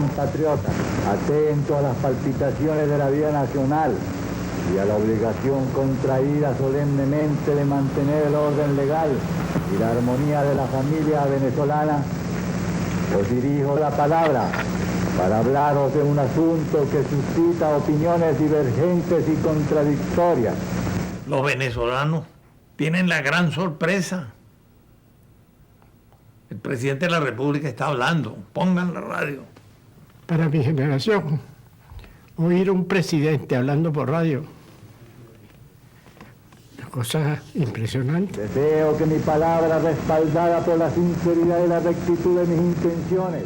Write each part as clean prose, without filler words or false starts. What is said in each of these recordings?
compatriota, atento a las palpitaciones de la vida nacional y a la obligación contraída solemnemente de mantener el orden legal y la armonía de la familia venezolana, os dirijo la palabra para hablaros de un asunto que suscita opiniones divergentes y contradictorias. Los venezolanos tienen la gran sorpresa. El presidente de la República está hablando. Pongan la radio. Para mi generación, oír a un presidente hablando por radio, una cosa impresionante. Deseo que mi palabra, respaldada por la sinceridad y la rectitud de mis intenciones.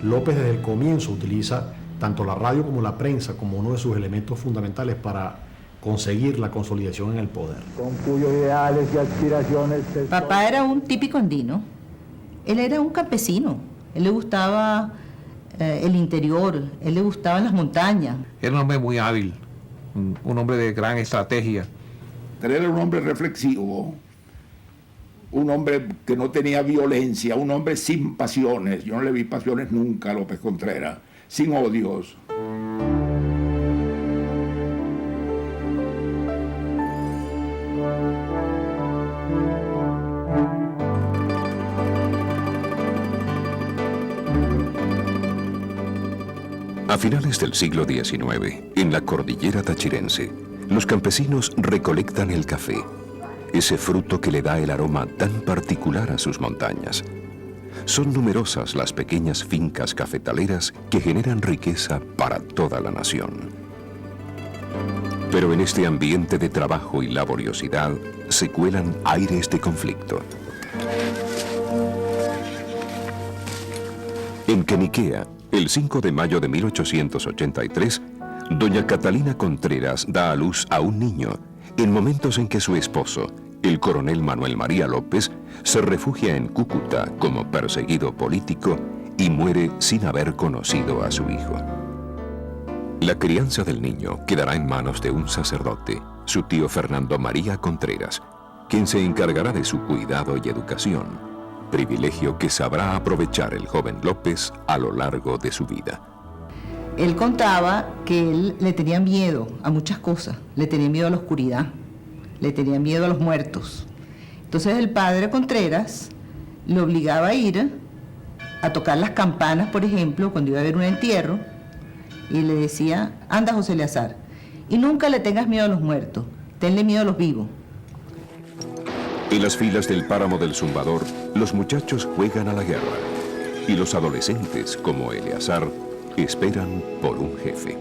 López desde el comienzo utiliza tanto la radio como la prensa como uno de sus elementos fundamentales para conseguir la consolidación en el poder. Con cuyos ideales y aspiraciones... Papá era un típico andino. Él era un campesino. Él le gustaba el interior, él le gustaban las montañas. Era un hombre muy hábil, un hombre de gran estrategia. Era un hombre reflexivo, un hombre que no tenía violencia, un hombre sin pasiones. Yo no le vi pasiones nunca a López Contreras, sin odios. A finales del siglo XIX, en la cordillera tachirense, los campesinos recolectan el café, ese fruto que le da el aroma tan particular a sus montañas. Son numerosas las pequeñas fincas cafetaleras que generan riqueza para toda la nación. Pero en este ambiente de trabajo y laboriosidad se cuelan aires de conflicto. En Queniquea, el 5 de mayo de 1883, doña Catalina Contreras da a luz a un niño en momentos en que su esposo, el coronel Manuel María López, se refugia en Cúcuta como perseguido político y muere sin haber conocido a su hijo. La crianza del niño quedará en manos de un sacerdote, su tío Fernando María Contreras, quien se encargará de su cuidado y educación, privilegio que sabrá aprovechar el joven López a lo largo de su vida. Él contaba que él le tenía miedo a muchas cosas. Le tenía miedo a la oscuridad, le tenía miedo a los muertos. Entonces el padre Contreras lo obligaba a ir a tocar las campanas, por ejemplo, cuando iba a haber un entierro, y le decía: anda, José Eleazar, y nunca le tengas miedo a los muertos, tenle miedo a los vivos. En las filas del páramo del Zumbador, los muchachos juegan a la guerra y los adolescentes, como Eleazar, esperan por un jefe.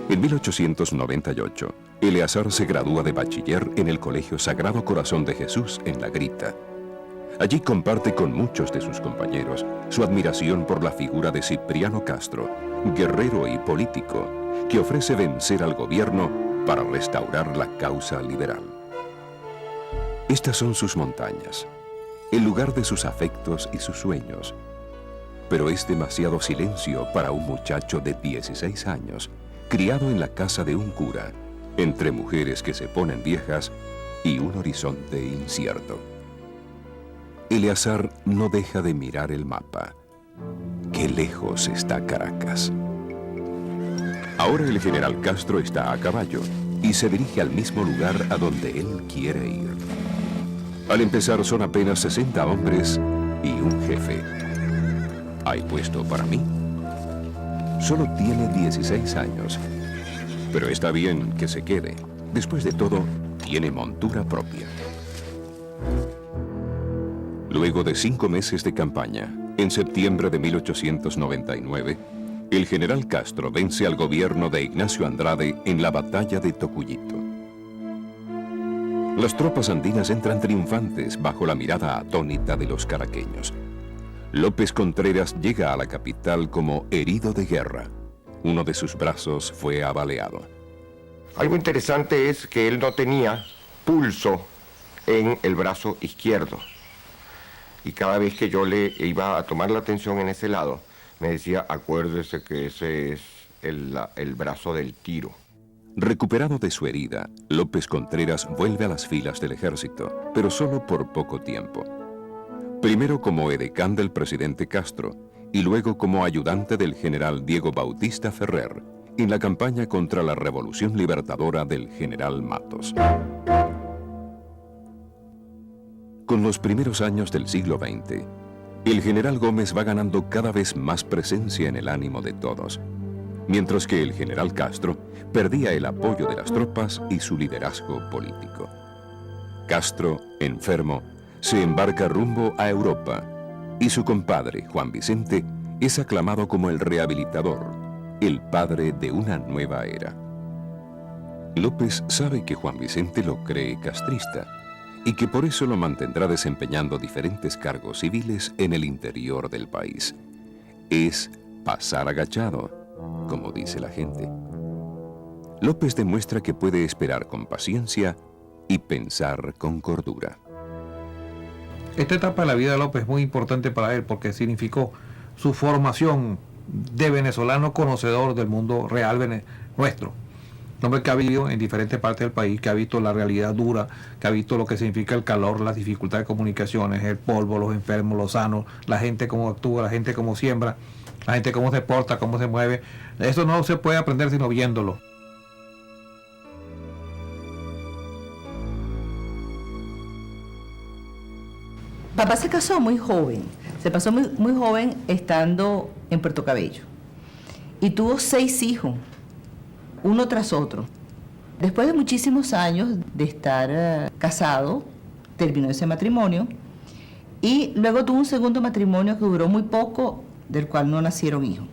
En 1898, Eleazar se gradúa de bachiller en el Colegio Sagrado Corazón de Jesús en La Grita. Allí comparte con muchos de sus compañeros su admiración por la figura de Cipriano Castro, guerrero y político, que ofrece vencer al gobierno para restaurar la causa liberal. Estas son sus montañas, el lugar de sus afectos y sus sueños. Pero es demasiado silencio para un muchacho de 16 años, criado en la casa de un cura, entre mujeres que se ponen viejas y un horizonte incierto. Eleazar no deja de mirar el mapa. Qué lejos está Caracas. Ahora el general Castro está a caballo y se dirige al mismo lugar a donde él quiere ir. Al empezar son apenas 60 hombres y un jefe. ¿Hay puesto para mí? Solo tiene 16 años, pero está bien que se quede. Después de todo, tiene montura propia. Luego de 5 meses de campaña, en septiembre de 1899, el general Castro vence al gobierno de Ignacio Andrade en la batalla de Tocuyito. Las tropas andinas entran triunfantes bajo la mirada atónita de los caraqueños. López Contreras llega a la capital como herido de guerra. Uno de sus brazos fue abaleado. Algo interesante es que él no tenía pulso en el brazo izquierdo. Y cada vez que yo le iba a tomar la atención en ese lado, me decía: acuérdese que ese es el brazo del tiro. Recuperado de su herida, López Contreras vuelve a las filas del ejército, pero solo por poco tiempo. Primero como edecán del presidente Castro y luego como ayudante del general Diego Bautista Ferrer en la campaña contra la Revolución Libertadora del general Matos. Con los primeros años del siglo XX, el general Gómez va ganando cada vez más presencia en el ánimo de todos, mientras que el general Castro perdía el apoyo de las tropas y su liderazgo político. Castro, enfermo, se embarca rumbo a Europa y su compadre, Juan Vicente, es aclamado como el rehabilitador, el padre de una nueva era. López sabe que Juan Vicente lo cree castrista y que por eso lo mantendrá desempeñando diferentes cargos civiles en el interior del país. Es pasar agachado, como dice la gente. López demuestra que puede esperar con paciencia y pensar con cordura. Esta etapa de la vida de López es muy importante para él porque significó su formación de venezolano conocedor del mundo real nuestro. Un hombre que ha vivido en diferentes partes del país, que ha visto la realidad dura, que ha visto lo que significa el calor, las dificultades de comunicaciones, el polvo, los enfermos, los sanos, la gente cómo actúa, la gente cómo siembra, la gente cómo se porta, cómo se mueve. Eso no se puede aprender sino viéndolo. Papá se casó muy joven, se pasó muy joven estando en Puerto Cabello y tuvo 6 hijos, uno tras otro. Después de muchísimos años de estar casado, terminó ese matrimonio y luego tuvo un segundo matrimonio que duró muy poco, del cual no nacieron hijos.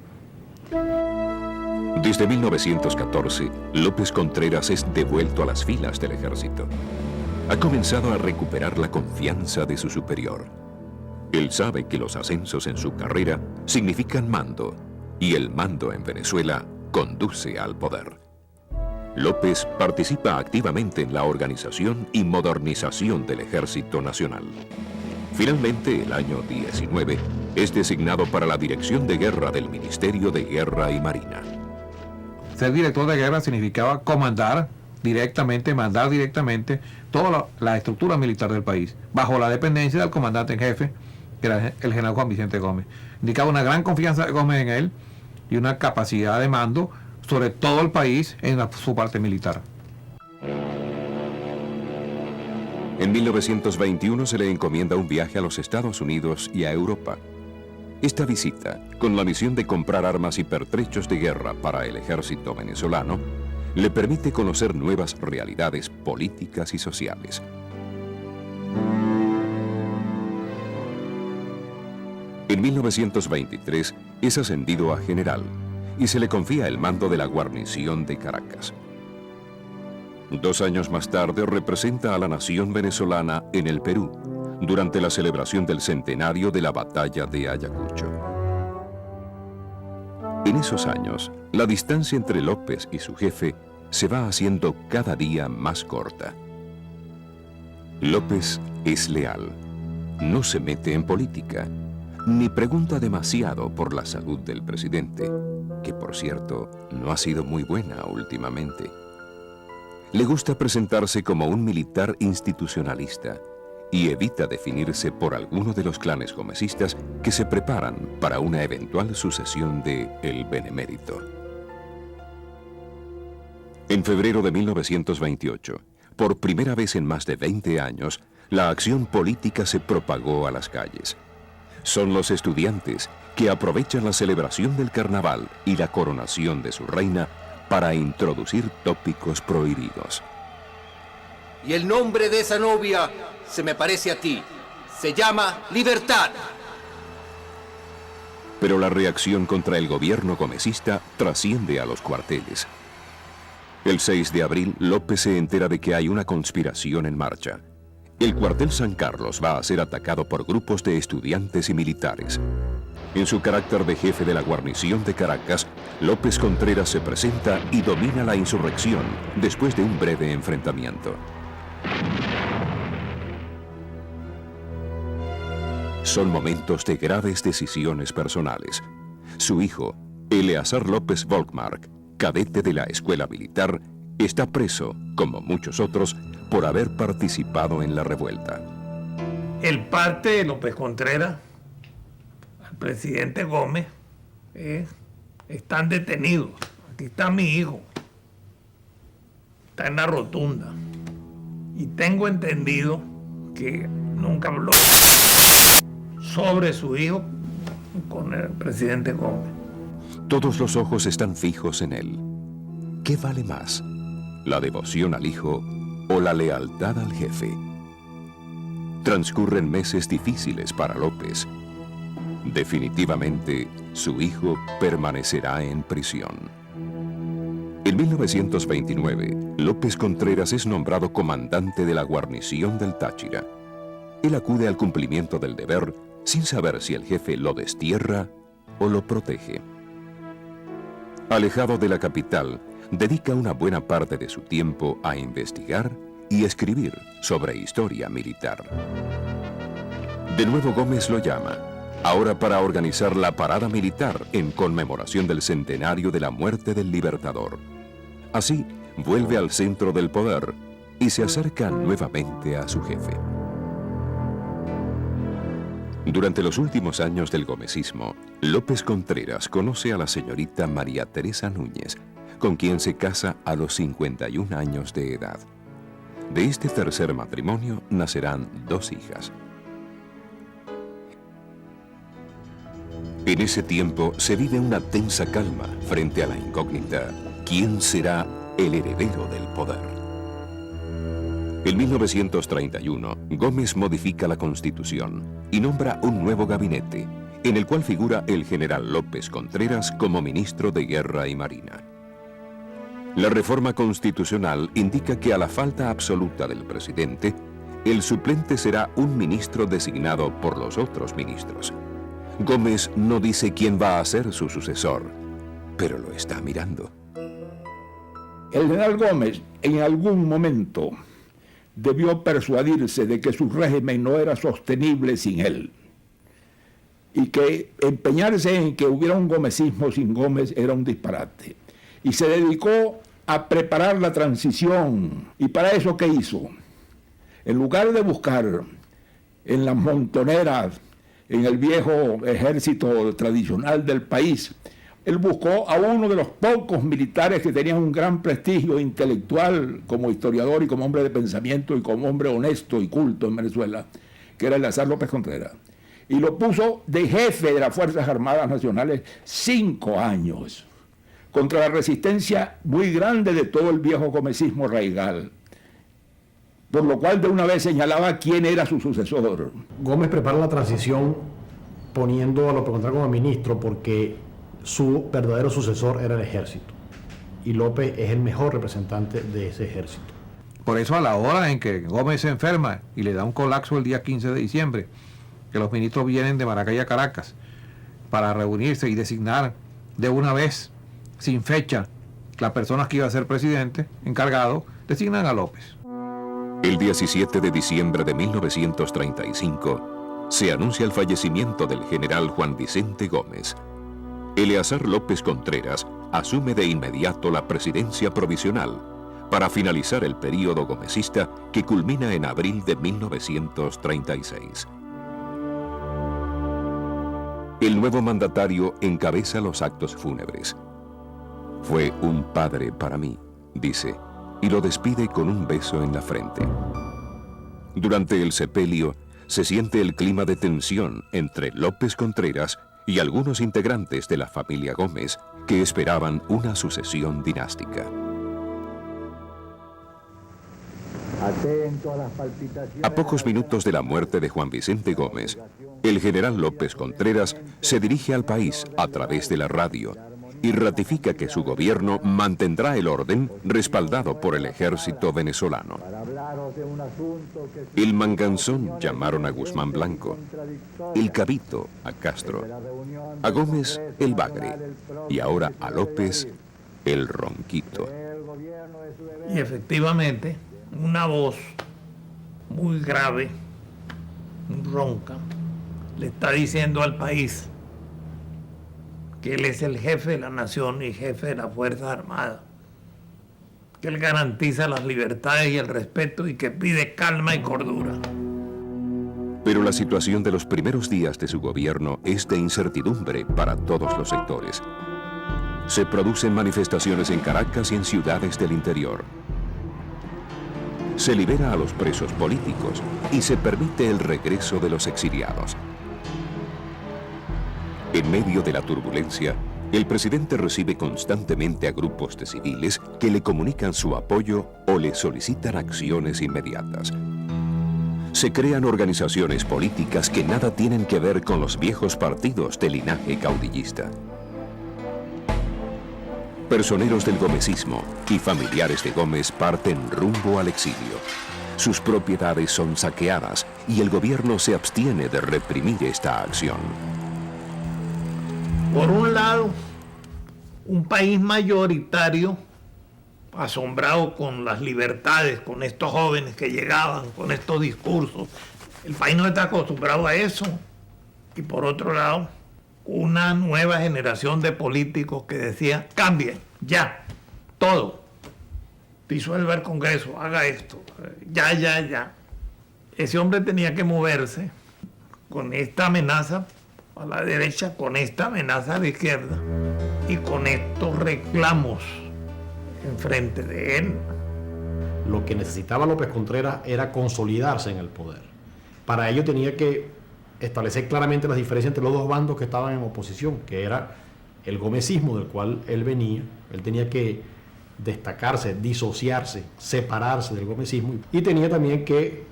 Desde 1914, López Contreras es devuelto a las filas del ejército. Ha comenzado a recuperar la confianza de su superior. Él sabe que los ascensos en su carrera significan mando, y el mando en Venezuela conduce al poder. López participa activamente en la organización y modernización del Ejército Nacional. Finalmente, el año 19, es designado para la dirección de guerra del Ministerio de Guerra y Marina. Ser director de guerra significaba mandar directamente toda la estructura militar del país, bajo la dependencia del comandante en jefe, que era el general Juan Vicente Gómez. Indicaba una gran confianza de Gómez en él y una capacidad de mando sobre todo el país en su parte militar. En 1921 se le encomienda un viaje a los Estados Unidos y a Europa. Esta visita, con la misión de comprar armas y pertrechos de guerra para el ejército venezolano, le permite conocer nuevas realidades políticas y sociales. En 1923 es ascendido a general y se le confía el mando de la guarnición de Caracas. 2 años más tarde representa a la nación venezolana en el Perú, durante la celebración del centenario de la batalla de Ayacucho. En esos años, la distancia entre López y su jefe se va haciendo cada día más corta. López es leal, no se mete en política, ni pregunta demasiado por la salud del presidente, que por cierto no ha sido muy buena últimamente. Le gusta presentarse como un militar institucionalista y evita definirse por alguno de los clanes gomecistas que se preparan para una eventual sucesión de el benemérito. En febrero de 1928, por primera vez en más de 20 años, la acción política se propagó a las calles. Son los estudiantes que aprovechan la celebración del carnaval y la coronación de su reina para introducir tópicos prohibidos. Y el nombre de esa novia se me parece a ti. Se llama Libertad. Pero la reacción contra el gobierno gomecista trasciende a los cuarteles. El 6 de abril, López se entera de que hay una conspiración en marcha. El cuartel San Carlos va a ser atacado por grupos de estudiantes y militares. En su carácter de jefe de la guarnición de Caracas, López Contreras se presenta y domina la insurrección después de un breve enfrentamiento. Son momentos de graves decisiones personales. Su hijo, Eleazar López Volkmark, cadete de la escuela militar, está preso, como muchos otros, por haber participado en la revuelta. El parte de López Contreras, presidente Gómez están detenidos. Aquí está mi hijo. Está en la rotunda. Y tengo entendido que nunca habló sobre su hijo con el presidente Gómez. Todos los ojos están fijos en él. ¿Qué vale más? ¿La devoción al hijo o la lealtad al jefe? Transcurren meses difíciles para López. Definitivamente, su hijo permanecerá en prisión. En 1929, López Contreras es nombrado comandante de la guarnición del Táchira. Él acude al cumplimiento del deber sin saber si el jefe lo destierra o lo protege. Alejado de la capital, dedica una buena parte de su tiempo a investigar y escribir sobre historia militar. De nuevo Gómez lo llama, ahora para organizar la parada militar en conmemoración del centenario de la muerte del Libertador. Así, vuelve al centro del poder y se acerca nuevamente a su jefe. Durante los últimos años del gomecismo, López Contreras conoce a la señorita María Teresa Núñez, con quien se casa a los 51 años de edad. De este tercer matrimonio nacerán 2 hijas. En ese tiempo se vive una tensa calma frente a la incógnita: ¿quién será el heredero del poder? En 1931, Gómez modifica la Constitución y nombra un nuevo gabinete, en el cual figura el general López Contreras como ministro de Guerra y Marina. La reforma constitucional indica que a la falta absoluta del presidente, el suplente será un ministro designado por los otros ministros. Gómez no dice quién va a ser su sucesor, pero lo está mirando. El general Gómez en algún momento debió persuadirse de que su régimen no era sostenible sin él, y que empeñarse en que hubiera un gomecismo sin Gómez era un disparate. Y se dedicó a preparar la transición. ¿Y para eso qué hizo? En lugar de buscar en las montoneras, en el viejo ejército tradicional del país, él buscó a uno de los pocos militares que tenían un gran prestigio intelectual como historiador y como hombre de pensamiento y como hombre honesto y culto en Venezuela, que era Eleazar López Contreras. Y lo puso de jefe de las Fuerzas Armadas Nacionales 5 años, contra la resistencia muy grande de todo el viejo gomecismo raigal, por lo cual de una vez señalaba quién era su sucesor. Gómez prepara la transición poniendo a López Contreras como ministro porque su verdadero sucesor era el ejército, y López es el mejor representante de ese ejército. Por eso, a la hora en que Gómez se enferma y le da un colapso el día 15 de diciembre, que los ministros vienen de Maracay a Caracas para reunirse y designar de una vez, sin fecha, las personas que iba a ser presidente, encargado, designan a López. El 17 de diciembre de 1935 se anuncia el fallecimiento del general Juan Vicente Gómez. Eleazar López Contreras asume de inmediato la presidencia provisional para finalizar el período gomecista que culmina en abril de 1936. El nuevo mandatario encabeza los actos fúnebres. Fue un padre para mí, dice, y lo despide con un beso en la frente. Durante el sepelio se siente el clima de tensión entre López Contreras y algunos integrantes de la familia Gómez que esperaban una sucesión dinástica. Atento a las palpitaciones. A pocos minutos de la muerte de Juan Vicente Gómez, el general López Contreras se dirige al país a través de la radio y ratifica que su gobierno mantendrá el orden respaldado por el ejército venezolano. El Manganzón llamaron a Guzmán Blanco, el Cabito a Castro, a Gómez el Bagre y ahora a López el Ronquito. Y efectivamente, una voz muy grave, ronca, le está diciendo al país que él es el jefe de la nación y jefe de las Fuerzas Armadas, que él garantiza las libertades y el respeto y que pide calma y cordura. Pero la situación de los primeros días de su gobierno es de incertidumbre para todos los sectores. Se producen manifestaciones en Caracas y en ciudades del interior. Se libera a los presos políticos y se permite el regreso de los exiliados. En medio de la turbulencia, el presidente recibe constantemente a grupos de civiles que le comunican su apoyo o le solicitan acciones inmediatas. Se crean organizaciones políticas que nada tienen que ver con los viejos partidos de linaje caudillista. Personeros del gomecismo y familiares de Gómez parten rumbo al exilio. Sus propiedades son saqueadas y el gobierno se abstiene de reprimir esta acción. Por un lado, un país mayoritario, asombrado con las libertades, con estos jóvenes que llegaban, con estos discursos. El país no está acostumbrado a eso. Y por otro lado, una nueva generación de políticos que decían, cambien, ya, todo. Disuelva el Congreso, haga esto, ya. Ese hombre tenía que moverse con esta amenaza a la derecha, con esta amenaza a la izquierda y con estos reclamos enfrente de él. Lo que necesitaba López Contreras era consolidarse en el poder. Para ello tenía que establecer claramente las diferencias entre los dos bandos que estaban en oposición, que era el gomecismo del cual él venía. Él tenía que destacarse, disociarse, separarse del gomecismo, y tenía también que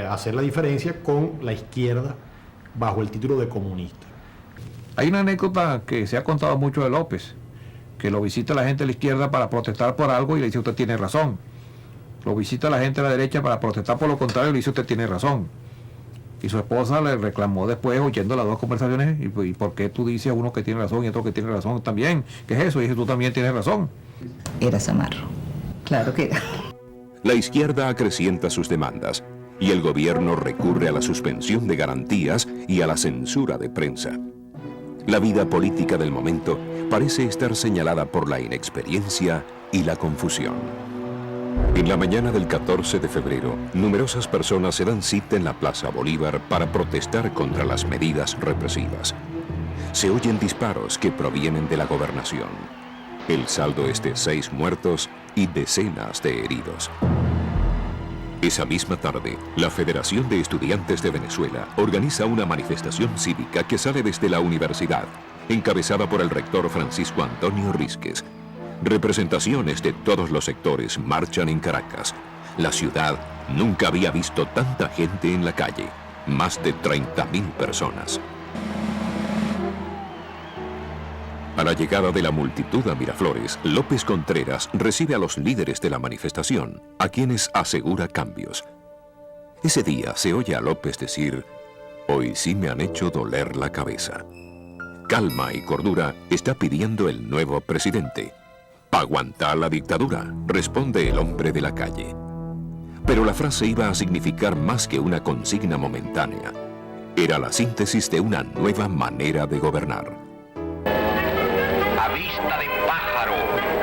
hacer la diferencia con la izquierda bajo el título de comunista. Hay una anécdota que se ha contado mucho de López, que lo visita la gente de la izquierda para protestar por algo y le dice usted tiene razón. Lo visita la gente de la derecha para protestar por lo contrario y le dice usted tiene razón. Y su esposa le reclamó después, oyendo las dos conversaciones, ¿y por qué tú dices a uno que tiene razón y otro que tiene razón también? ¿Qué es eso? Y dice, tú también tienes razón. Era Samarro, claro que era. La izquierda acrecienta sus demandas y el gobierno recurre a la suspensión de garantías y a la censura de prensa. La vida política del momento parece estar señalada por la inexperiencia y la confusión. En la mañana del 14 de febrero, numerosas personas se dan cita en la Plaza Bolívar para protestar contra las medidas represivas. Se oyen disparos que provienen de la gobernación. El saldo es de 6 muertos y decenas de heridos. Esa misma tarde, la Federación de Estudiantes de Venezuela organiza una manifestación cívica que sale desde la universidad, encabezada por el rector Francisco Antonio Rísquez. Representaciones de todos los sectores marchan en Caracas. La ciudad nunca había visto tanta gente en la calle, más de 30.000 personas. A la llegada de la multitud a Miraflores, López Contreras recibe a los líderes de la manifestación, a quienes asegura cambios. Ese día se oye a López decir, hoy sí me han hecho doler la cabeza. Calma y cordura está pidiendo el nuevo presidente. Aguantar la dictadura, responde el hombre de la calle. Pero la frase iba a significar más que una consigna momentánea. Era la síntesis de una nueva manera de gobernar. A vista de pájaro,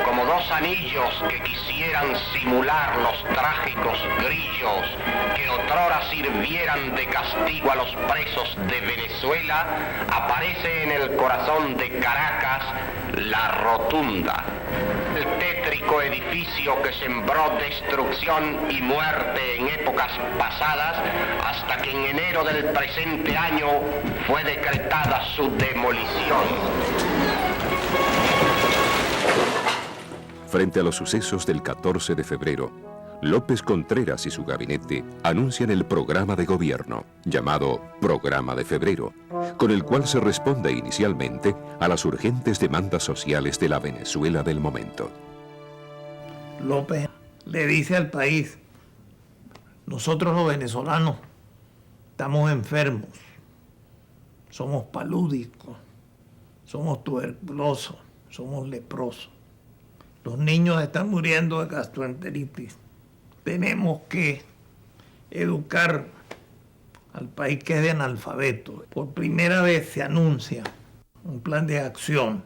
como dos anillos que quisieran simular los trágicos grillos que otrora sirvieran de castigo a los presos de Venezuela, aparece en el corazón de Caracas la Rotunda, el tétrico edificio que sembró destrucción y muerte en épocas pasadas, hasta que en enero del presente año fue decretada su demolición. Frente a los sucesos del 14 de febrero, López Contreras y su gabinete anuncian el programa de gobierno, llamado Programa de Febrero, con el cual se responde inicialmente a las urgentes demandas sociales de la Venezuela del momento. López le dice al país, nosotros los venezolanos estamos enfermos, somos palúdicos, somos tuberculosos, somos leprosos. Los niños están muriendo de gastroenteritis. Tenemos que educar al país que es de analfabetos. Por primera vez se anuncia un plan de acción.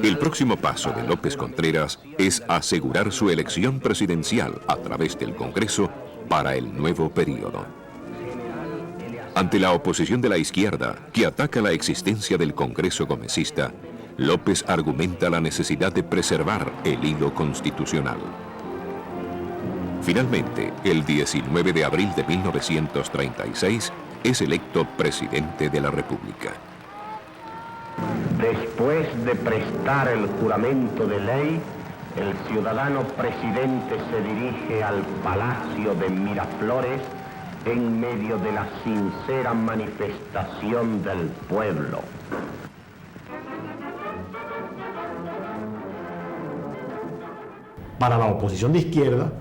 El próximo paso de López Contreras es asegurar su elección presidencial a través del Congreso para el nuevo período. Ante la oposición de la izquierda, que ataca la existencia del Congreso gomecista, López argumenta la necesidad de preservar el hilo constitucional. Finalmente, el 19 de abril de 1936, es electo presidente de la República. Después de prestar el juramento de ley, el ciudadano presidente se dirige al Palacio de Miraflores en medio de la sincera manifestación del pueblo. Para la oposición de izquierda,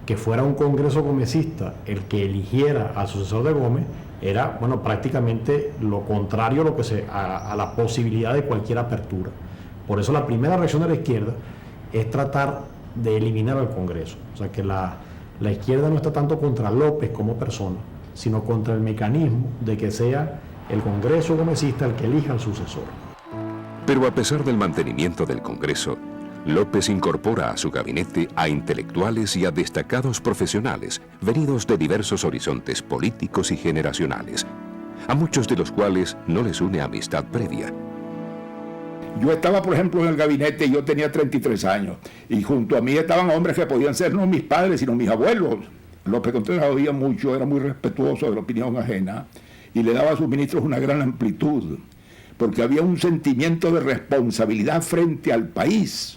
que fuera un Congreso gomecista el que eligiera al sucesor de Gómez, era, bueno, prácticamente lo contrario a la posibilidad de cualquier apertura. Por eso la primera reacción de la izquierda es tratar de eliminar al Congreso. O sea que la izquierda no está tanto contra López como persona, sino contra el mecanismo de que sea el Congreso gomecista el que elija al sucesor. Pero a pesar del mantenimiento del Congreso, López incorpora a su gabinete a intelectuales y a destacados profesionales venidos de diversos horizontes políticos y generacionales, a muchos de los cuales no les une amistad previa. Yo estaba, por ejemplo, en el gabinete y yo tenía 33 años, y junto a mí estaban hombres que podían ser no mis padres, sino mis abuelos. López Contreras oía mucho, era muy respetuoso de la opinión ajena, y le daba a sus ministros una gran amplitud, porque había un sentimiento de responsabilidad frente al país.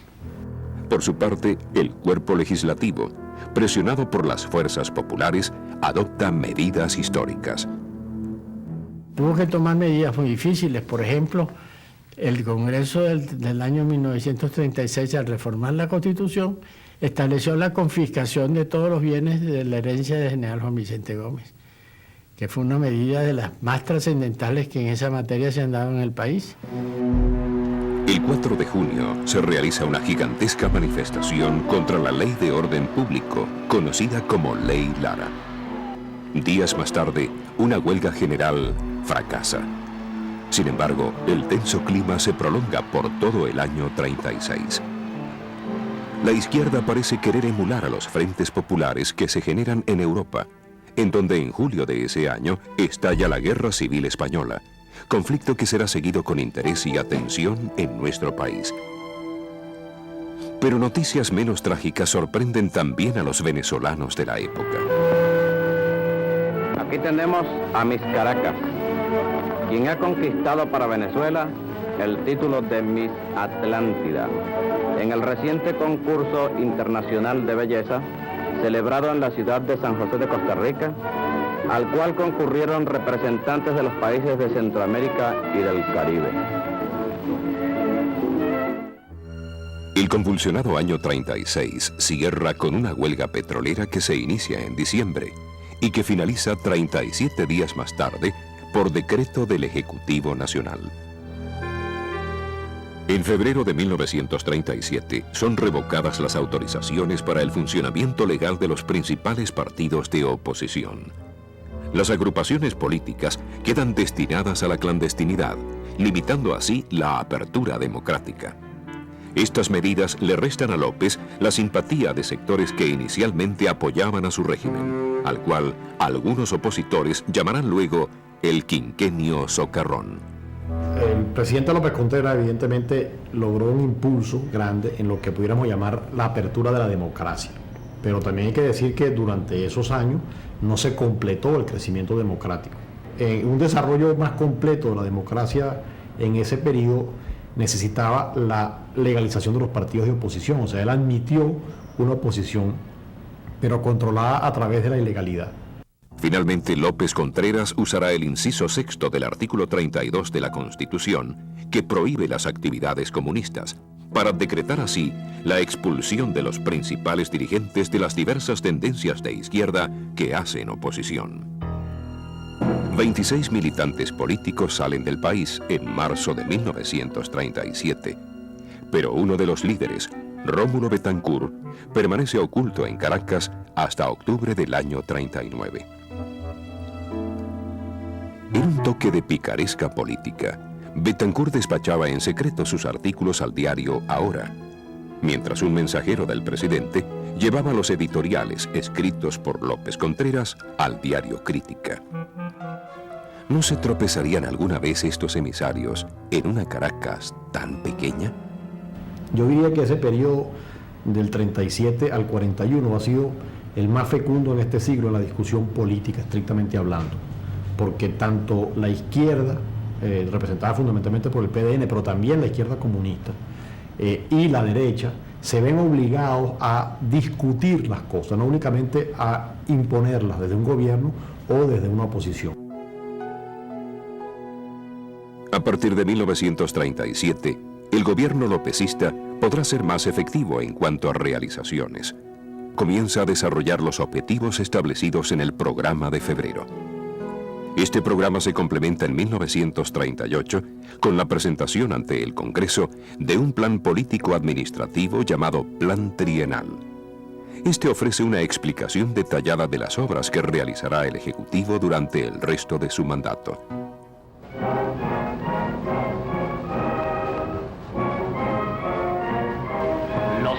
Por su parte, el cuerpo legislativo, presionado por las fuerzas populares, adopta medidas históricas. Tuvo que tomar medidas muy difíciles. Por ejemplo, el Congreso del año 1936, al reformar la Constitución, estableció la confiscación de todos los bienes de la herencia del general Juan Vicente Gómez, que fue una medida de las más trascendentales que en esa materia se han dado en el país. El 4 de junio se realiza una gigantesca manifestación contra la Ley de Orden Público, conocida como Ley Lara. Días más tarde, una huelga general fracasa. Sin embargo, el tenso clima se prolonga por todo el año 36. La izquierda parece querer emular a los frentes populares que se generan en Europa, en donde en julio de ese año estalla la Guerra Civil Española, conflicto que será seguido con interés y atención en nuestro país. Pero noticias menos trágicas sorprenden también a los venezolanos de la época. Aquí tenemos a Miss Caracas, quien ha conquistado para Venezuela el título de Miss Atlántida en el reciente concurso internacional de belleza celebrado en la ciudad de San José de Costa Rica, al cual concurrieron representantes de los países de Centroamérica y del Caribe. El convulsionado año 36 cierra con una huelga petrolera que se inicia en diciembre y que finaliza 37 días más tarde por decreto del Ejecutivo Nacional. En febrero de 1937 son revocadas las autorizaciones para el funcionamiento legal de los principales partidos de oposición. Las agrupaciones políticas quedan destinadas a la clandestinidad, limitando así la apertura democrática. Estas medidas le restan a López la simpatía de sectores que inicialmente apoyaban a su régimen, al cual algunos opositores llamarán luego el quinquenio socarrón. El presidente López Contreras evidentemente logró un impulso grande en lo que pudiéramos llamar la apertura de la democracia. Pero también hay que decir que durante esos años no se completó el crecimiento democrático. Un desarrollo más completo de la democracia en ese periodo necesitaba la legalización de los partidos de oposición. O sea, él admitió una oposición, pero controlada a través de la ilegalidad. Finalmente, López Contreras usará el inciso 6 del artículo 32 de la Constitución, que prohíbe las actividades comunistas, para decretar así la expulsión de los principales dirigentes de las diversas tendencias de izquierda que hacen oposición. 26 militantes políticos salen del país en marzo de 1937, pero uno de los líderes, Rómulo Betancourt, permanece oculto en Caracas hasta octubre del año 39. En un toque de picaresca política, Betancourt despachaba en secreto sus artículos al diario Ahora, mientras un mensajero del presidente llevaba los editoriales escritos por López Contreras al diario Crítica. ¿No se tropezarían alguna vez estos emisarios en una Caracas tan pequeña? Yo diría que ese periodo del 37 al 41 ha sido el más fecundo en este siglo en la discusión política, estrictamente hablando, porque tanto la izquierda, representada fundamentalmente por el PDN, pero también la izquierda comunista, y la derecha, se ven obligados a discutir las cosas, no únicamente a imponerlas desde un gobierno o desde una oposición. A partir de 1937, el gobierno lopecista podrá ser más efectivo en cuanto a realizaciones. Comienza a desarrollar los objetivos establecidos en el programa de febrero. Este programa se complementa en 1938 con la presentación ante el Congreso de un plan político-administrativo llamado Plan Trienal. Este ofrece una explicación detallada de las obras que realizará el Ejecutivo durante el resto de su mandato.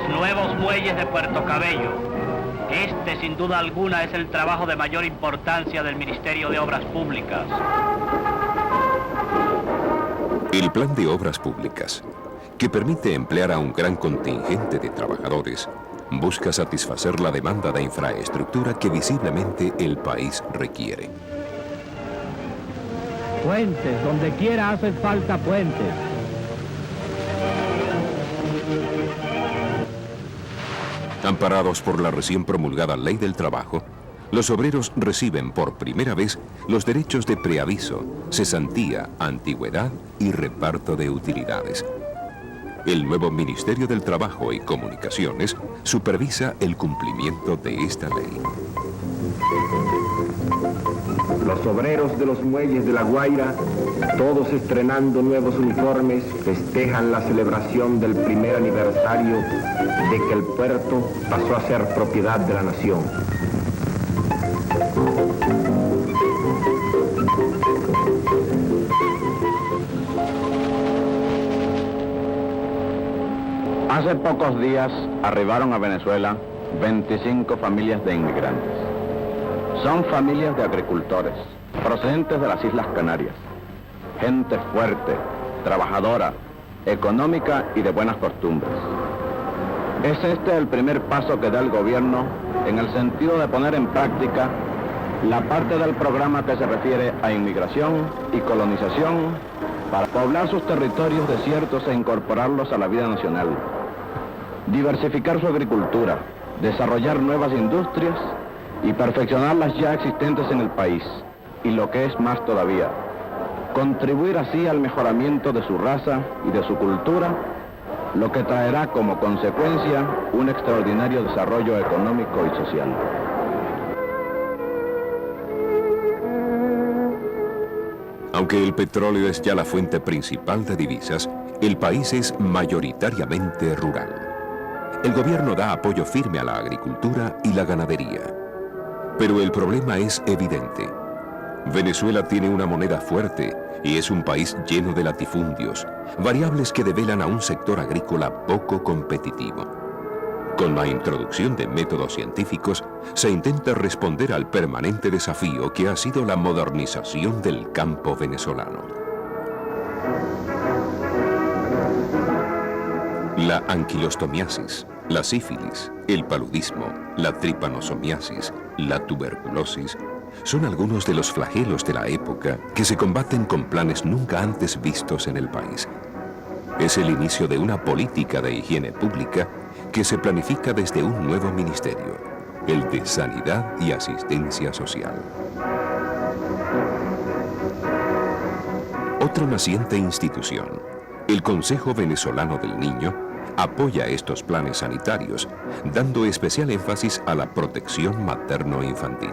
Nuevos muelles de Puerto Cabello. Este, sin duda alguna, es el trabajo de mayor importancia del Ministerio de Obras Públicas. El Plan de Obras Públicas, que permite emplear a un gran contingente de trabajadores, busca satisfacer la demanda de infraestructura que visiblemente el país requiere. Puentes, donde quiera hacen falta puentes. Amparados por la recién promulgada Ley del Trabajo, los obreros reciben por primera vez los derechos de preaviso, cesantía, antigüedad y reparto de utilidades. El nuevo Ministerio del Trabajo y Comunicaciones supervisa el cumplimiento de esta ley. Los obreros de los muelles de La Guaira, todos estrenando nuevos uniformes, festejan la celebración del primer aniversario de que el puerto pasó a ser propiedad de la nación. Hace pocos días arribaron a Venezuela 25 familias de inmigrantes. Son familias de agricultores, procedentes de las Islas Canarias. Gente fuerte, trabajadora, económica y de buenas costumbres. Es este el primer paso que da el gobierno en el sentido de poner en práctica la parte del programa que se refiere a inmigración y colonización para poblar sus territorios desiertos e incorporarlos a la vida nacional. Diversificar su agricultura, desarrollar nuevas industrias y perfeccionar las ya existentes en el país, y lo que es más todavía, contribuir así al mejoramiento de su raza y de su cultura, lo que traerá como consecuencia un extraordinario desarrollo económico y social. Aunque el petróleo es ya la fuente principal de divisas, el país es mayoritariamente rural. El gobierno da apoyo firme a la agricultura y la ganadería. Pero el problema es evidente. Venezuela tiene una moneda fuerte y es un país lleno de latifundios, variables que develan a un sector agrícola poco competitivo. Con la introducción de métodos científicos, se intenta responder al permanente desafío que ha sido la modernización del campo venezolano. La anquilostomiasis, la sífilis, el paludismo, la tripanosomiasis, la tuberculosis, son algunos de los flagelos de la época que se combaten con planes nunca antes vistos en el país. Es el inicio de una política de higiene pública que se planifica desde un nuevo ministerio, el de Sanidad y Asistencia Social. Otra naciente institución, el Consejo Venezolano del Niño, apoya estos planes sanitarios, dando especial énfasis a la protección materno-infantil.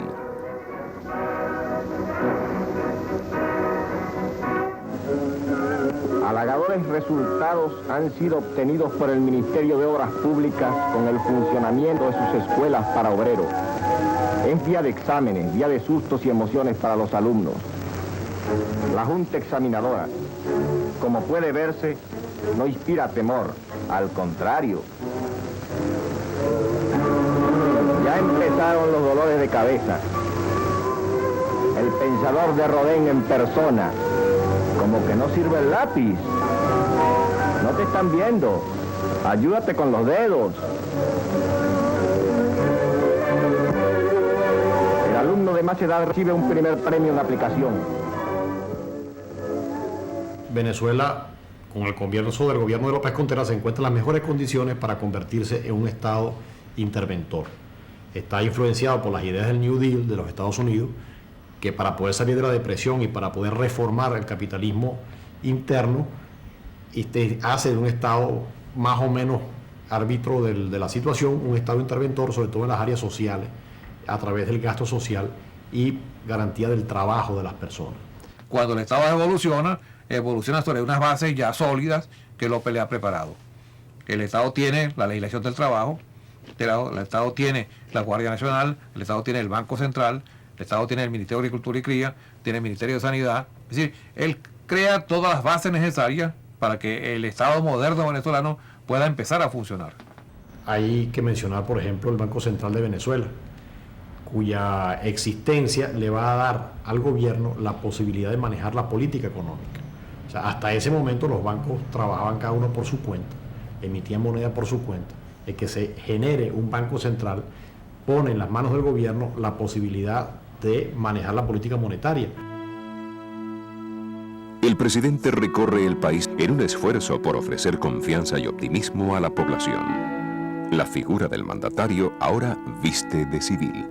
Halagadores resultados han sido obtenidos por el Ministerio de Obras Públicas con el funcionamiento de sus escuelas para obreros. Es día de exámenes, día de sustos y emociones para los alumnos. La Junta Examinadora, como puede verse, no inspira temor, al contrario. empezaron los dolores de cabeza. El pensador de Rodin en persona. Como que no sirve el lápiz. No te están viendo. Ayúdate con los dedos. El alumno de más edad recibe un primer premio en aplicación. Venezuela, con el gobierno de López Contreras, se encuentra en las mejores condiciones para convertirse en un Estado interventor. Está influenciado por las ideas del New Deal de los Estados Unidos, que para poder salir de la depresión y para poder reformar el capitalismo interno, hace de un Estado más o menos árbitro de la situación, un Estado interventor, sobre todo en las áreas sociales, a través del gasto social y garantía del trabajo de las personas. Cuando el Estado evoluciona sobre unas bases ya sólidas que López le ha preparado. El Estado tiene la legislación del trabajo, el Estado tiene la Guardia Nacional, el Estado tiene el Banco Central, el Estado tiene el Ministerio de Agricultura y Cría, tiene el Ministerio de Sanidad. Es decir, él crea todas las bases necesarias para que el Estado moderno venezolano pueda empezar a funcionar. Hay que mencionar, por ejemplo, el Banco Central de Venezuela, cuya existencia le va a dar al gobierno la posibilidad de manejar la política económica. O sea, hasta ese momento los bancos trabajaban cada uno por su cuenta, emitían moneda por su cuenta. El que se genere un banco central pone en las manos del gobierno la posibilidad de manejar la política monetaria. El presidente recorre el país en un esfuerzo por ofrecer confianza y optimismo a la población. La figura del mandatario ahora viste de civil.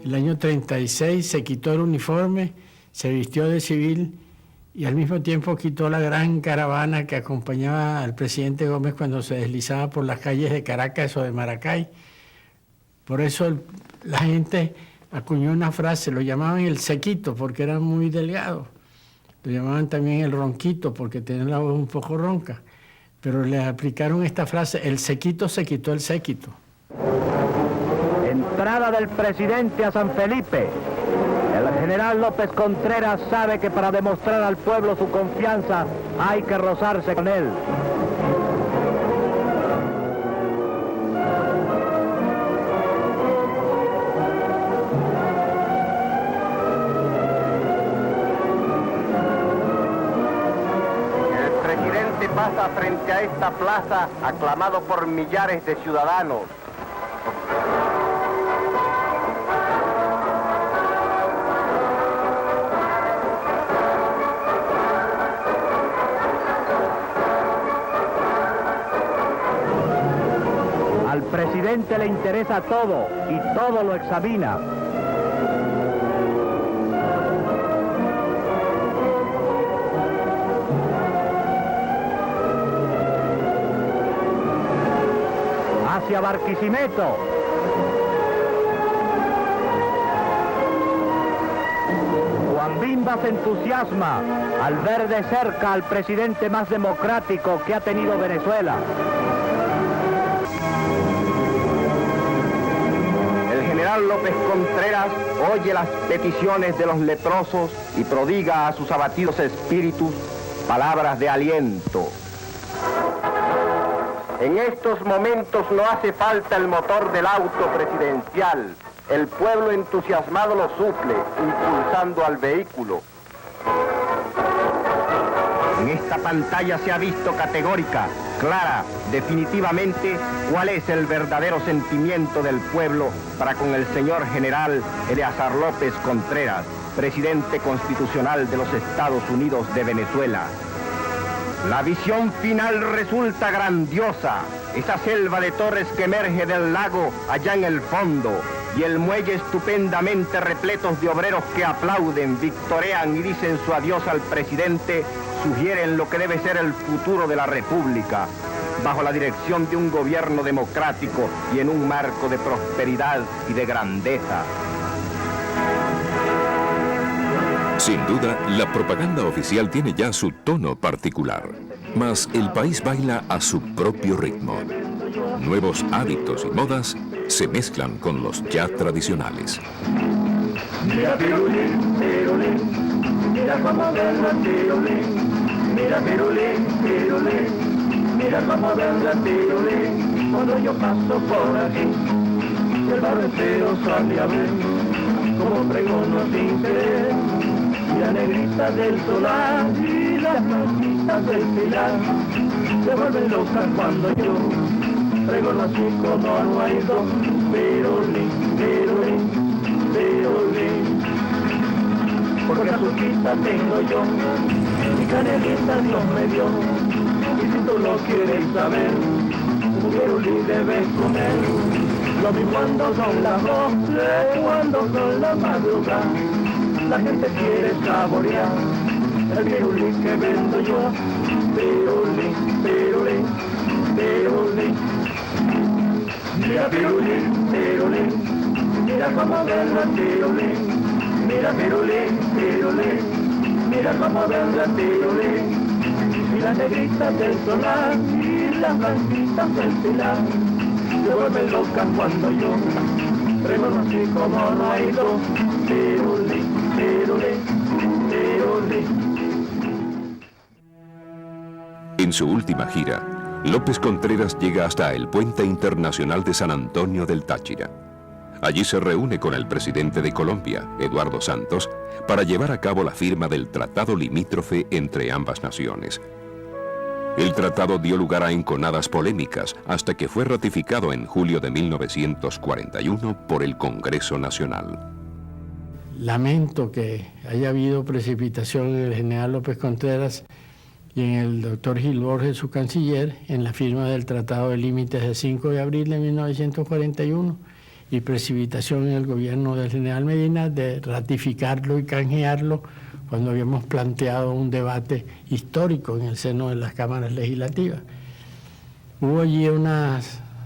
El año 36 se quitó el uniforme, se vistió de civil y al mismo tiempo quitó la gran caravana que acompañaba al presidente Gómez cuando se deslizaba por las calles de Caracas o de Maracay. Por eso la gente acuñó una frase, lo llamaban el sequito porque era muy delgado. Lo llamaban también el ronquito porque tenía la voz un poco ronca. Pero le aplicaron esta frase, el sequito se quitó el séquito. Entrada del presidente a San Felipe. El general López Contreras sabe que para demostrar al pueblo su confianza hay que rozarse con él. El presidente pasa frente a esta plaza aclamado por millares de ciudadanos. Al presidente le interesa todo y todo lo examina. Hacia Barquisimeto. Juan Bimba se entusiasma al ver de cerca al presidente más democrático que ha tenido Venezuela. El general López Contreras oye las peticiones de los leprosos y prodiga a sus abatidos espíritus palabras de aliento. En estos momentos no hace falta el motor del auto presidencial. El pueblo entusiasmado lo suple, impulsando al vehículo. En esta pantalla se ha visto categórica, clara, definitivamente, cuál es el verdadero sentimiento del pueblo para con el señor general Eleazar López Contreras, presidente constitucional de los Estados Unidos de Venezuela. La visión final resulta grandiosa. Esa selva de torres que emerge del lago allá en el fondo y el muelle estupendamente repletos de obreros que aplauden, victorean y dicen su adiós al presidente, sugieren lo que debe ser el futuro de la República, bajo la dirección de un gobierno democrático y en un marco de prosperidad y de grandeza. Sin duda, la propaganda oficial tiene ya su tono particular, mas el país baila a su propio ritmo. Nuevos hábitos y modas se mezclan con los ya tradicionales. Mira pirulín, pirulín, mira cómo verla pirulín, mira pirulín, pirulín, mira cómo verla pirulín, cuando yo paso por aquí. el barretero sale a ver como pregono sin querer, y la negrita del solar y las blanquitas del pilar se vuelven locas cuando yo pregono así como no hay dos. Pirulín, pirulín, pirulín, porque azuquita tengo yo, mi canelita Dios me dio, y si tú lo quieres saber, un pirulín debes comer. Lo vi cuando son las 12, cuando son la madrugada, la gente quiere saborear el pirulín que vendo yo. Pirulín, pirulín, pirulín, mira pirulín, pirulín, mira cómo vende el pirulín, mira pirulín, pirulín, mira cómo vende el pirulín, y las negritas del solar y las blanquitas del pilar se vuelven locas cuando yo pregono así como no hay dos. Pirulín, pirulín, pirulín. En su última gira, López Contreras llega hasta el Puente Internacional de San Antonio del Táchira. Allí se reúne con el presidente de Colombia, Eduardo Santos, para llevar a cabo la firma del tratado limítrofe entre ambas naciones. El tratado dio lugar a enconadas polémicas hasta que fue ratificado en julio de 1941 por el Congreso Nacional. Lamento que haya habido precipitación en el general López Contreras y en el doctor Gil Borges, su canciller, en la firma del Tratado de Límites del 5 de abril de 1941 y precipitación en el gobierno del general Medina de ratificarlo y canjearlo cuando habíamos planteado un debate histórico en el seno de las cámaras legislativas. Hubo allí una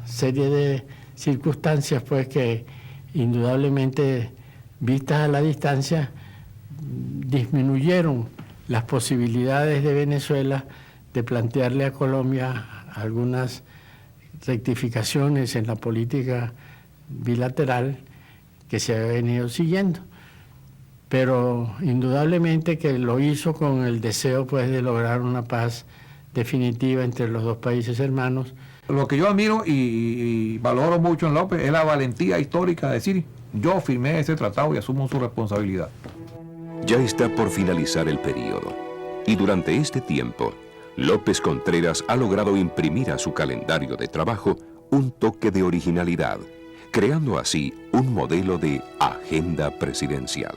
serie de circunstancias pues que indudablemente, vistas a la distancia, disminuyeron las posibilidades de Venezuela de plantearle a Colombia algunas rectificaciones en la política bilateral que se había venido siguiendo. Pero indudablemente que lo hizo con el deseo pues de lograr una paz definitiva entre los dos países hermanos. Lo que yo admiro y valoro mucho en López es la valentía histórica de decir: yo firmé ese tratado y asumo su responsabilidad. Ya está por finalizar el periodo, y durante este tiempo, López Contreras ha logrado imprimir a su calendario de trabajo un toque de originalidad, creando así un modelo de agenda presidencial.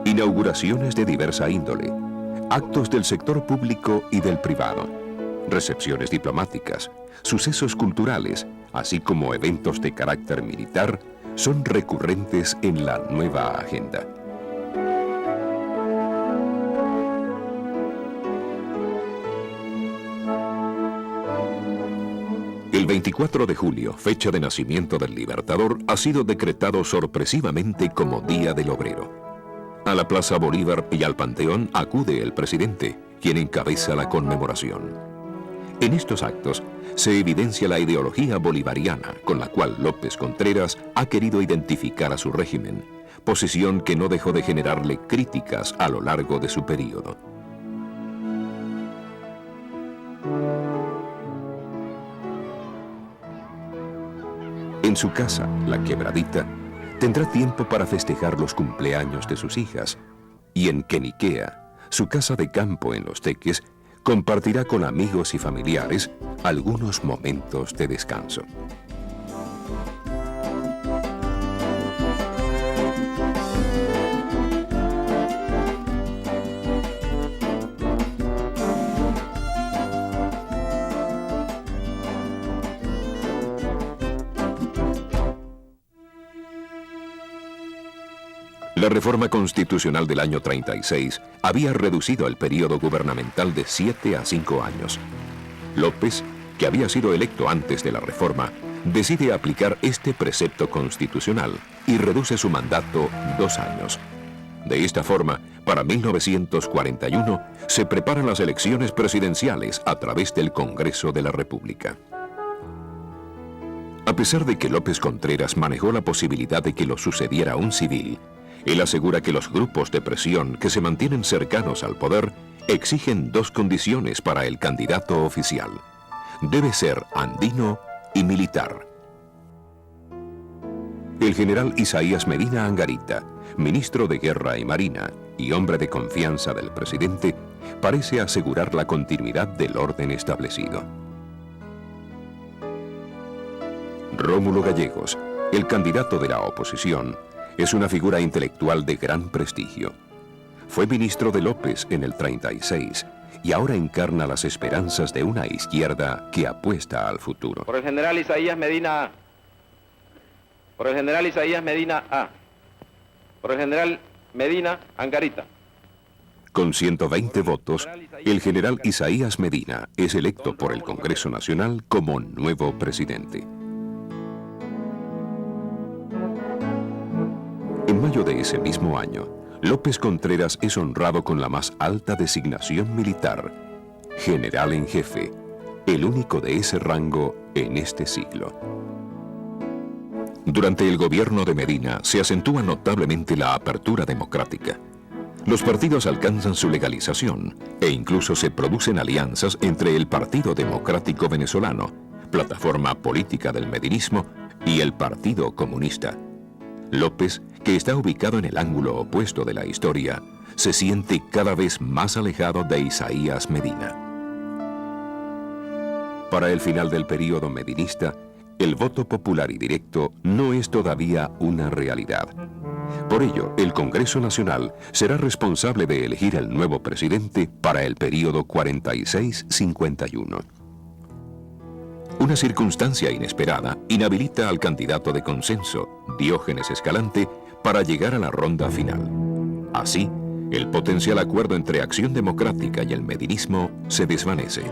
Inauguraciones de diversa índole, actos del sector público y del privado, recepciones diplomáticas, sucesos culturales, así como eventos de carácter militar, son recurrentes en la nueva agenda. El 24 de julio, fecha de nacimiento del Libertador, ha sido decretado sorpresivamente como Día del Obrero. A la Plaza Bolívar y al Panteón acude el presidente, quien encabeza la conmemoración. En estos actos se evidencia la ideología bolivariana con la cual López Contreras ha querido identificar a su régimen, posición que no dejó de generarle críticas a lo largo de su periodo. En su casa, La Quebradita, tendrá tiempo para festejar los cumpleaños de sus hijas, y en Queniquea, su casa de campo en Los Teques, compartirá con amigos y familiares algunos momentos de descanso. La reforma constitucional del año 36 había reducido el periodo gubernamental de 7 a 5 años. López, que había sido electo antes de la reforma, decide aplicar este precepto constitucional y reduce su mandato 2 años. De esta forma, para 1941, se preparan las elecciones presidenciales a través del Congreso de la República. A pesar de que López Contreras manejó la posibilidad de que lo sucediera un civil, Él asegura que los grupos de presión que se mantienen cercanos al poder exigen dos condiciones para el candidato oficial. Debe ser andino y militar. El general Isaías Medina Angarita, ministro de Guerra y Marina y hombre de confianza del presidente, parece asegurar la continuidad del orden establecido. Rómulo Gallegos, el candidato de la oposición, es una figura intelectual de gran prestigio. Fue ministro de López en el 36 y ahora encarna las esperanzas de una izquierda que apuesta al futuro. Por el general Isaías Medina A. Por el general Isaías Medina A. Por el general Medina Angarita. Con 120 votos, el general Isaías Medina es electo por el Congreso Nacional como nuevo presidente. En mayo de ese mismo año, López Contreras es honrado con la más alta designación militar, general en jefe, el único de ese rango en este siglo. Durante el gobierno de Medina se acentúa notablemente la apertura democrática. Los partidos alcanzan su legalización e incluso se producen alianzas entre el Partido Democrático Venezolano, plataforma política del medinismo, y el Partido Comunista. López, que está ubicado en el ángulo opuesto de la historia, se siente cada vez más alejado de Isaías Medina. Para el final del período medinista, el voto popular y directo no es todavía una realidad. Por ello, el Congreso Nacional será responsable de elegir el nuevo presidente para el período 46-51. Una circunstancia inesperada inhabilita al candidato de consenso, Diógenes Escalante, para llegar a la ronda final. Así, el potencial acuerdo entre Acción Democrática y el medinismo se desvanece.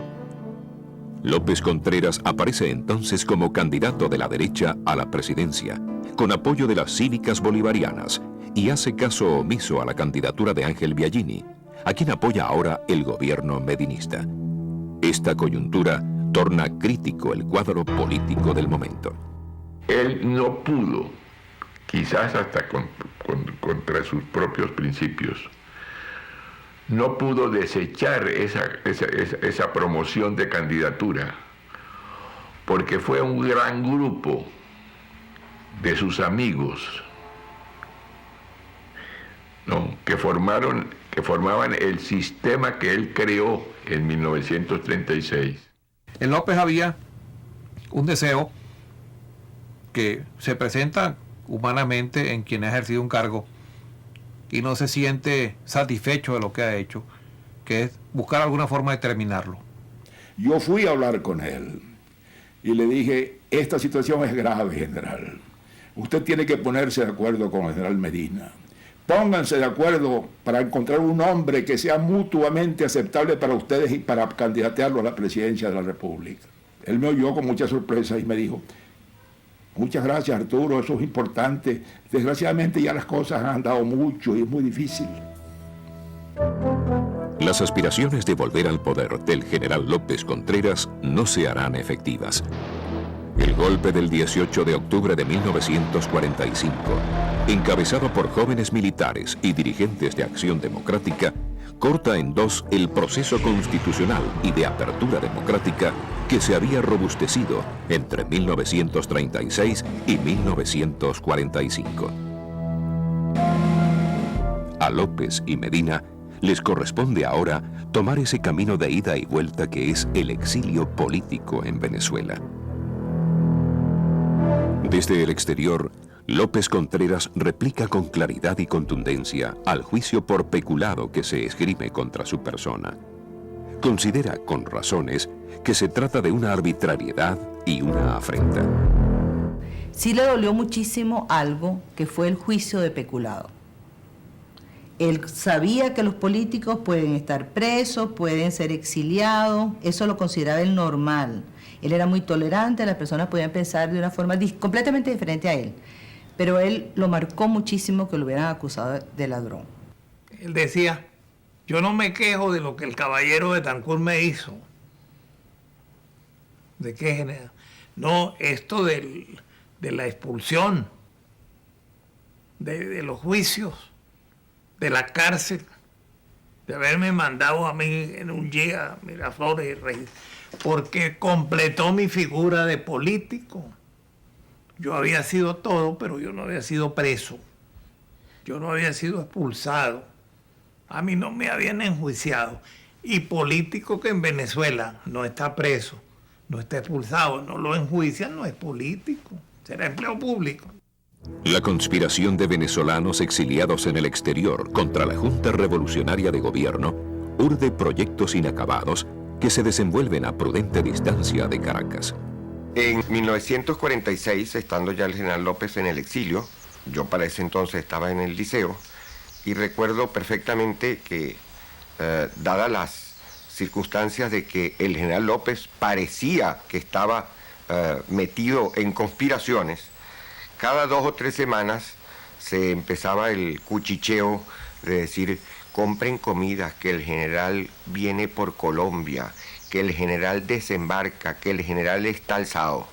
López Contreras aparece entonces como candidato de la derecha a la presidencia, con apoyo de las cívicas bolivarianas, y hace caso omiso a la candidatura de Ángel Biagini, a quien apoya ahora el gobierno medinista. Esta coyuntura torna crítico el cuadro político del momento. Él no pudo, quizás hasta contra sus propios principios, no pudo desechar esa promoción de candidatura, porque fue un gran grupo de sus amigos, ¿no?, que formaban el sistema que él creó en 1936. En López había un deseo que se presenta humanamente en quien ha ejercido un cargo y no se siente satisfecho de lo que ha hecho, que es buscar alguna forma de terminarlo. Yo fui a hablar con él y le dije, esta situación es grave, general. Usted tiene que ponerse de acuerdo con el general Medina. Pónganse de acuerdo para encontrar un hombre que sea mutuamente aceptable para ustedes y para candidatearlo a la presidencia de la República. Él me oyó con mucha sorpresa y me dijo, muchas gracias, Arturo, eso es importante. Desgraciadamente ya las cosas han andado mucho y es muy difícil. Las aspiraciones de volver al poder del general López Contreras no se harán efectivas. El golpe del 18 de octubre de 1945, encabezado por jóvenes militares y dirigentes de Acción Democrática, corta en dos el proceso constitucional y de apertura democrática que se había robustecido entre 1936 y 1945. A López y Medina les corresponde ahora tomar ese camino de ida y vuelta que es el exilio político en Venezuela. Desde el exterior, López Contreras replica con claridad y contundencia al juicio por peculado que se esgrime contra su persona. Considera, con razones, que se trata de una arbitrariedad y una afrenta. Sí le dolió muchísimo algo que fue el juicio de peculado. Él sabía que los políticos pueden estar presos, pueden ser exiliados, eso lo consideraba el normal. Él era muy tolerante, las personas podían pensar de una forma completamente diferente a él. Pero él lo marcó muchísimo que lo hubieran acusado de ladrón. Él decía, yo no me quejo de lo que el caballero de Tancur me hizo. ¿De qué genera? No, esto de la expulsión. de los juicios, de la cárcel, de haberme mandado a mí en un día a Miraflores, porque completó mi figura de político. Yo había sido todo, pero yo no había sido preso. Yo no había sido expulsado. A mí no me habían enjuiciado. Y político que en Venezuela no está preso, no está expulsado, no lo enjuician, no es político, será empleo público. La conspiración de venezolanos exiliados en el exterior contra la Junta Revolucionaria de Gobierno urde proyectos inacabados que se desenvuelven a prudente distancia de Caracas. En 1946, estando ya el general López en el exilio, yo para ese entonces estaba en el liceo, y recuerdo perfectamente que, dadas las circunstancias de que el general López parecía que estaba metido en conspiraciones, cada 2 o 3 semanas se empezaba el cuchicheo de decir: compren comida, que el general viene por Colombia, que el general desembarca, que el general está alzado.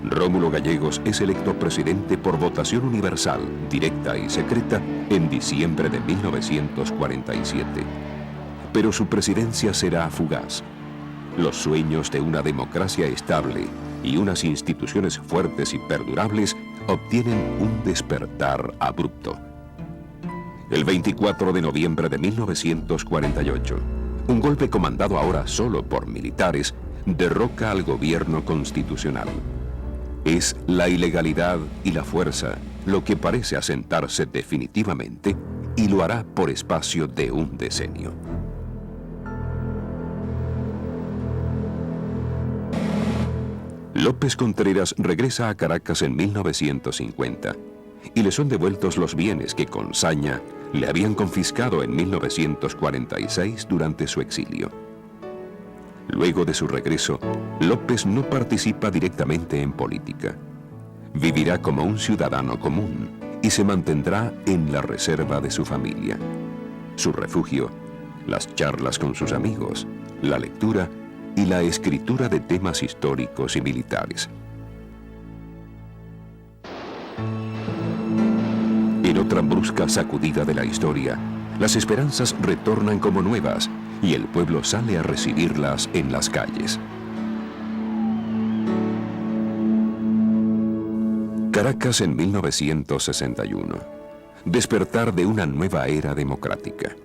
Rómulo Gallegos es electo presidente por votación universal, directa y secreta en diciembre de 1947. Pero su presidencia será fugaz. Los sueños de una democracia estable y unas instituciones fuertes y perdurables obtienen un despertar abrupto. El 24 de noviembre de 1948, un golpe comandado ahora solo por militares derroca al gobierno constitucional. Es la ilegalidad y la fuerza lo que parece asentarse definitivamente, y lo hará por espacio de un decenio. López Contreras regresa a Caracas en 1950 y le son devueltos los bienes que con saña le habían confiscado en 1946 durante su exilio. Luego de su regreso, López no participa directamente en política. Vivirá como un ciudadano común y se mantendrá en la reserva de su familia. Su refugio, las charlas con sus amigos, la lectura y la escritura de temas históricos y militares. En otra brusca sacudida de la historia, las esperanzas retornan como nuevas y el pueblo sale a recibirlas en las calles. Caracas en 1961. Despertar de una nueva era democrática.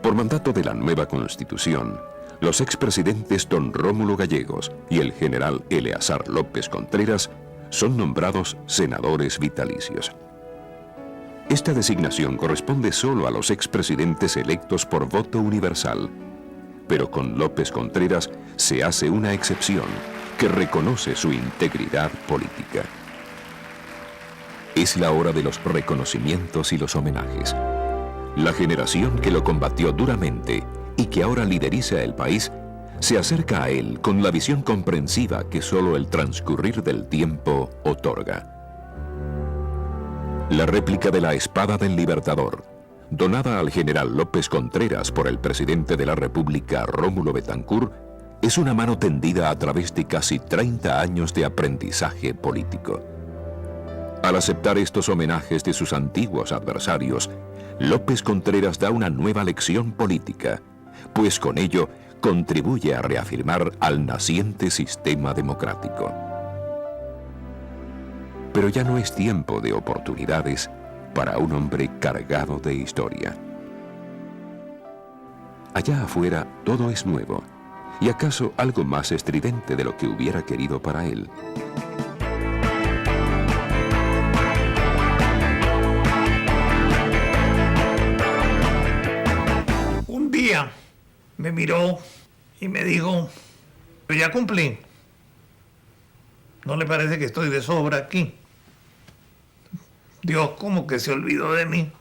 Por mandato de la nueva Constitución, los expresidentes don Rómulo Gallegos y el general Eleazar López Contreras son nombrados senadores vitalicios. Esta designación corresponde solo a los expresidentes electos por voto universal, pero con López Contreras se hace una excepción que reconoce su integridad política. Es la hora de los reconocimientos y los homenajes. La generación que lo combatió duramente y que ahora lideriza el país se acerca a él con la visión comprensiva que solo el transcurrir del tiempo otorga. La réplica de la espada del Libertador, donada al general López Contreras por el presidente de la República, Rómulo Betancourt, es una mano tendida a través de casi 30 años de aprendizaje político. Al aceptar estos homenajes de sus antiguos adversarios, López Contreras da una nueva lección política, pues con ello contribuye a reafirmar al naciente sistema democrático. Pero ya no es tiempo de oportunidades para un hombre cargado de historia. Allá afuera todo es nuevo, y acaso algo más estridente de lo que hubiera querido para él. Un día me miró y me dijo: "Pero ya cumplí. ¿No le parece que estoy de sobra aquí? Dios como que se olvidó de mí".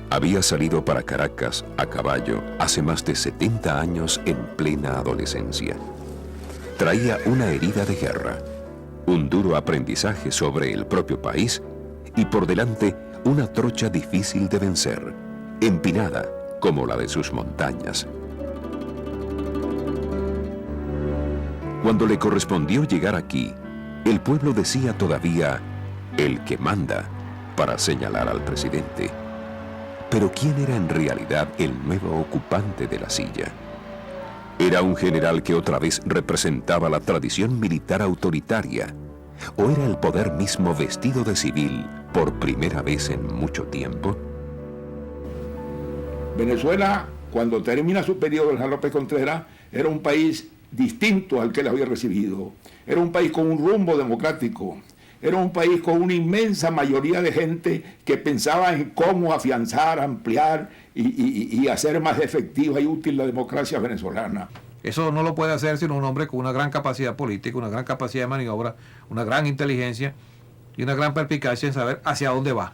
Había salido para Caracas a caballo hace más de 70 años en plena adolescencia. Traía una herida de guerra, un duro aprendizaje sobre el propio país y por delante una trocha difícil de vencer, empinada como la de sus montañas. Cuando le correspondió llegar aquí, el pueblo decía todavía el que manda para señalar al presidente. Pero ¿quién era en realidad el nuevo ocupante de la silla? ¿Era un general que otra vez representaba la tradición militar autoritaria? ¿O era el poder mismo vestido de civil por primera vez en mucho tiempo? Venezuela, cuando termina su periodo del general López Contreras, era un país distinto al que le había recibido. Era un país con un rumbo democrático. Era un país con una inmensa mayoría de gente que pensaba en cómo afianzar, ampliar y hacer más efectiva y útil la democracia venezolana. Eso no lo puede hacer sino un hombre con una gran capacidad política, una gran capacidad de maniobra, una gran inteligencia y una gran perspicacia en saber hacia dónde va.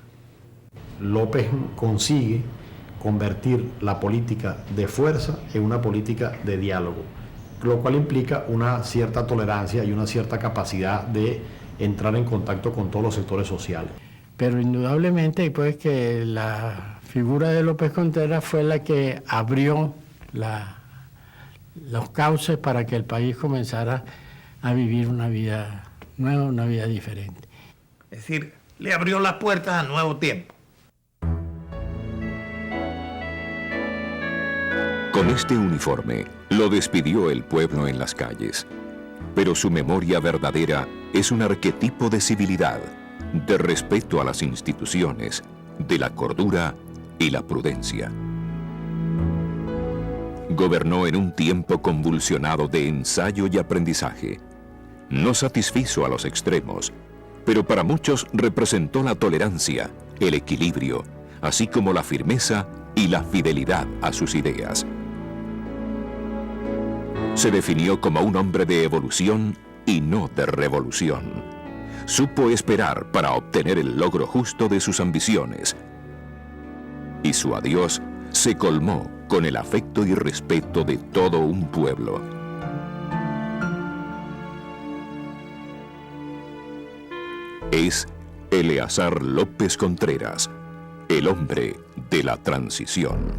López consigue convertir la política de fuerza en una política de diálogo, lo cual implica una cierta tolerancia y una cierta capacidad de entrar en contacto con todos los sectores sociales. Pero indudablemente pues que la figura de López Contreras fue la que abrió los cauces para que el país comenzara a vivir una vida nueva, una vida diferente. Es decir, le abrió las puertas a nuevo tiempo. Con este uniforme lo despidió el pueblo en las calles, pero su memoria verdadera es un arquetipo de civilidad, de respeto a las instituciones, de la cordura y la prudencia. Gobernó en un tiempo convulsionado de ensayo y aprendizaje. No satisfizo a los extremos, pero para muchos representó la tolerancia, el equilibrio, así como la firmeza y la fidelidad a sus ideas. Se definió como un hombre de evolución y no de revolución. Supo esperar para obtener el logro justo de sus ambiciones. Y su adiós se colmó con el afecto y respeto de todo un pueblo. Es Eleazar López Contreras, el hombre de la transición.